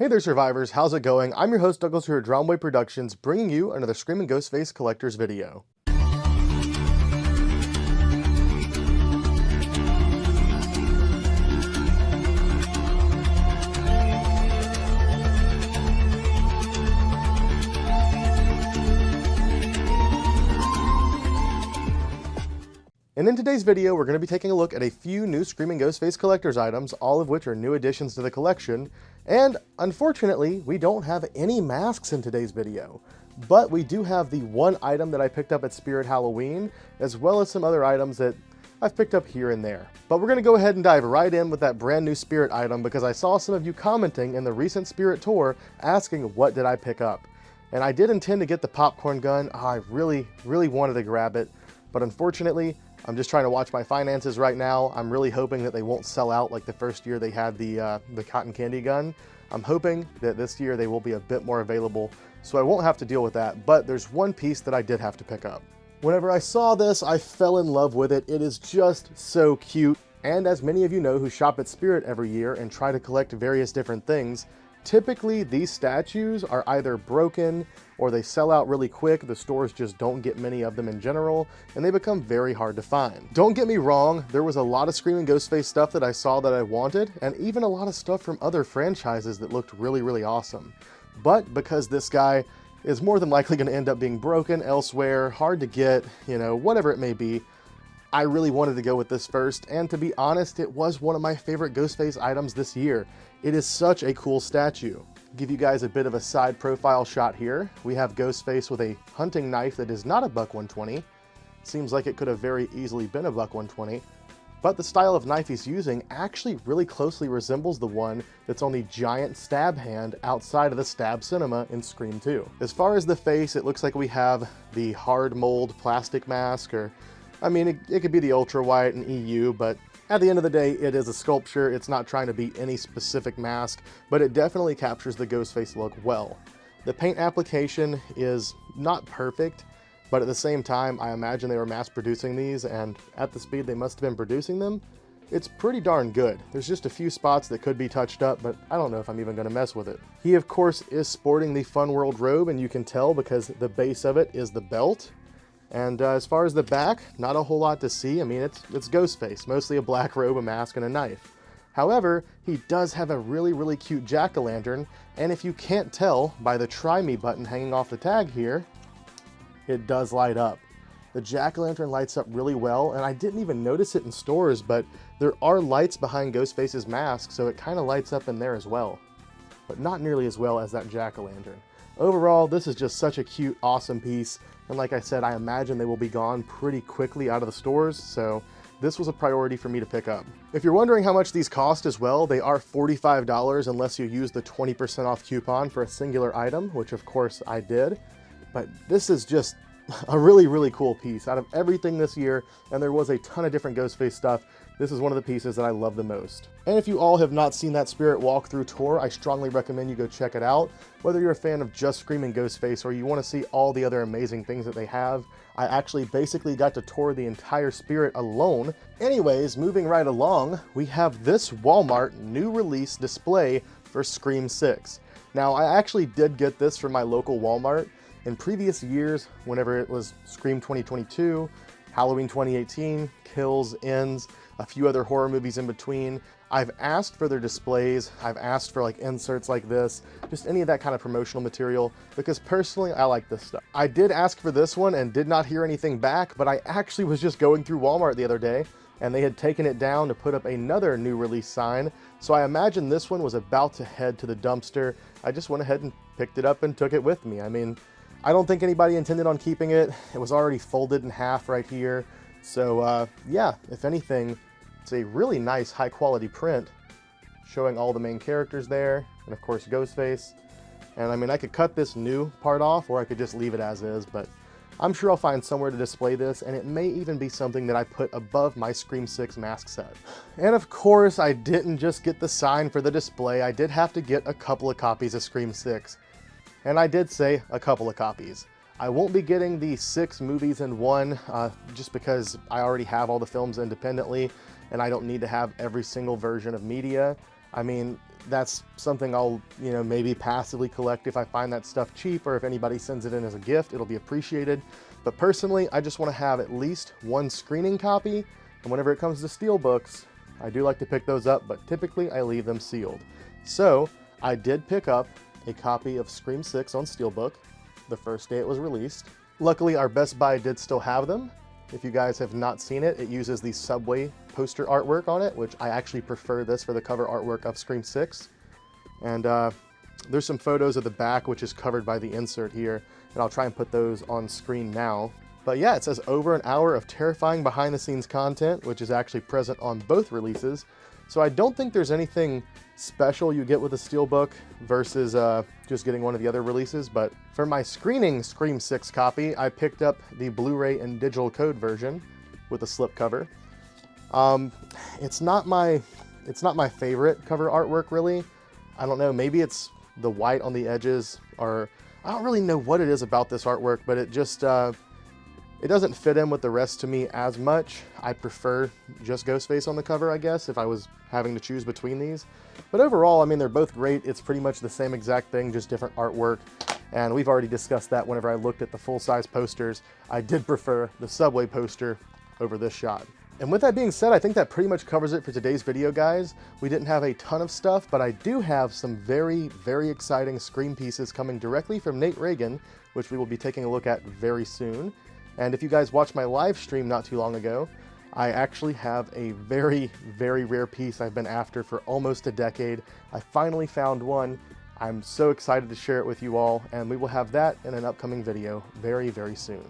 Hey there, survivors. How's it going? I'm your host, Douglas here at Drumway Productions, bringing you another Screaming Ghostface Collector's video. And in today's video, we're going to be taking a look at a few new Screaming Ghostface Collector's items, all of which are new additions to the collection. And unfortunately, we don't have any masks in today's video. But we do have the one item that I picked up at Spirit Halloween, as well as some other items that I've picked up here and there. But we're going to go ahead and dive right in with that brand new Spirit item because I saw some of you commenting in the recent Spirit tour asking what did I pick up. And I did intend to get the popcorn gun. I really wanted to grab it, but unfortunately, I'm just trying to watch my finances right now. I'm really hoping that they won't sell out like the first year they had the cotton candy gun. I'm hoping that this year they will be a bit more available, so I won't have to deal with that, but there's one piece that I did have to pick up. Whenever I saw this, I fell in love with it. It is just so cute, and as many of you know who shop at Spirit every year and try to collect various different things, typically these statues are either broken or they sell out really quick. The stores just don't get many of them in general, and they become very hard to find. Don't get me wrong, there was a lot of Screaming Ghostface stuff that I saw that I wanted, and even a lot of stuff from other franchises that looked really awesome. But because this guy is more than likely going to end up being broken elsewhere, hard to get, you know, whatever it may be, I really wanted to go with this first, and to be honest, it was one of my favorite Ghostface items this year. It is such a cool statue. Give you guys a bit of a side profile shot here. We have Ghostface with a hunting knife that is not a buck 120. Seems like it could have very easily been a buck 120, but the style of knife he's using actually really closely resembles the one that's on the giant stab hand outside of the Stab Cinema in Scream 2. As far as the face, it looks like we have the hard mold plastic mask, or I mean, it could be the ultra white and EU, but at the end of the day, it is a sculpture. It's not trying to be any specific mask, but it definitely captures the Ghostface look well. The paint application is not perfect, but at the same time, I imagine they were mass producing these, and at the speed they must have been producing them, it's pretty darn good. There's just a few spots that could be touched up, but I don't know if I'm even going to mess with it. He, of course, is sporting the Fun World robe, and you can tell because the base of it is the belt. And as far as the back, not a whole lot to see. I mean, it's Ghostface, mostly a black robe, a mask, and a knife. However, he does have a really cute jack-o'-lantern, and if you can't tell by the Try Me button hanging off the tag here, it does light up. The jack-o'-lantern lights up really well, and I didn't even notice it in stores, but there are lights behind Ghostface's mask, so it kind of lights up in there as well. But not nearly as well as that jack-o'-lantern. Overall, this is just such a cute, awesome piece. And like I said, I imagine they will be gone pretty quickly out of the stores, so this was a priority for me to pick up. If you're wondering how much these cost as well, they are $45 unless you use the 20% off coupon for a singular item, which of course I did. But this is just a really cool piece. Out of everything this year, and there was a ton of different Ghostface stuff, this is one of the pieces that I love the most. And if you all have not seen that Spirit walkthrough tour, I strongly recommend you go check it out. Whether you're a fan of just Screaming Ghostface or you want to see all the other amazing things that they have, I actually basically got to tour the entire Spirit alone. Anyways, moving right along, we have this Walmart new release display for Scream 6. Now, I actually did get this from my local Walmart. In previous years, whenever it was Scream 2022, Halloween 2018, Kills, Ends, a few other horror movies in between, I've asked for their displays, I've asked for like inserts like this, just any of that kind of promotional material, because personally I like this stuff. I did ask for this one and did not hear anything back, but I actually was just going through Walmart the other day and they had taken it down to put up another new release sign, so I imagine this one was about to head to the dumpster. I just went ahead and picked it up and took it with me. I mean, I don't think anybody intended on keeping it. It was already folded in half right here. So yeah, if anything, it's a really nice high quality print showing all the main characters there, and of course Ghostface. And I mean, I could cut this new part off or I could just leave it as is, but I'm sure I'll find somewhere to display this, and it may even be something that I put above my Scream 6 mask set. And of course, I didn't just get the sign for the display, I did have to get a couple of copies of Scream 6. And I did say a couple of copies. I won't be getting the 6 movies in one, just because I already have all the films independently, and I don't need to have every single version of media. I mean, that's something I'll, maybe passively collect if I find that stuff cheap, or if anybody sends it in as a gift, it'll be appreciated. But personally, I just want to have at least one screening copy, and whenever it comes to Steelbooks, I do like to pick those up, but typically I leave them sealed. So I did pick up a copy of Scream 6 on Steelbook the first day it was released. Luckily, our Best Buy did still have them. If you guys have not seen it, it uses the Subway poster artwork on it, which I actually prefer this for the cover artwork of Scream 6. And there's some photos of the back, which is covered by the insert here, and I'll try and put those on screen now. But yeah, it says over an hour of terrifying behind-the-scenes content, which is actually present on both releases. So I don't think there's anything special you get with a Steelbook versus just getting one of the other releases. But for my screening Scream 6 copy, I picked up the Blu-ray and digital code version with a slipcover. It's not my favorite cover artwork, really. I don't know, maybe it's the white on the edges, or I don't really know what it is about this artwork, but it just it doesn't fit in with the rest to me as much. I prefer just Ghostface on the cover, I guess, if I was having to choose between these. But overall, I mean, they're both great. It's pretty much the same exact thing, just different artwork. And we've already discussed that whenever I looked at the full-size posters. I did prefer the Subway poster over this shot. And with that being said, I think that pretty much covers it for today's video, guys. We didn't have a ton of stuff, but I do have some very, very exciting Scream pieces coming directly from Nate Reagan, which we will be taking a look at very soon. And if you guys watched my live stream not too long ago, I actually have a very, very rare piece I've been after for almost a decade. I finally found one. I'm so excited to share it with you all, and we will have that in an upcoming video very, very soon.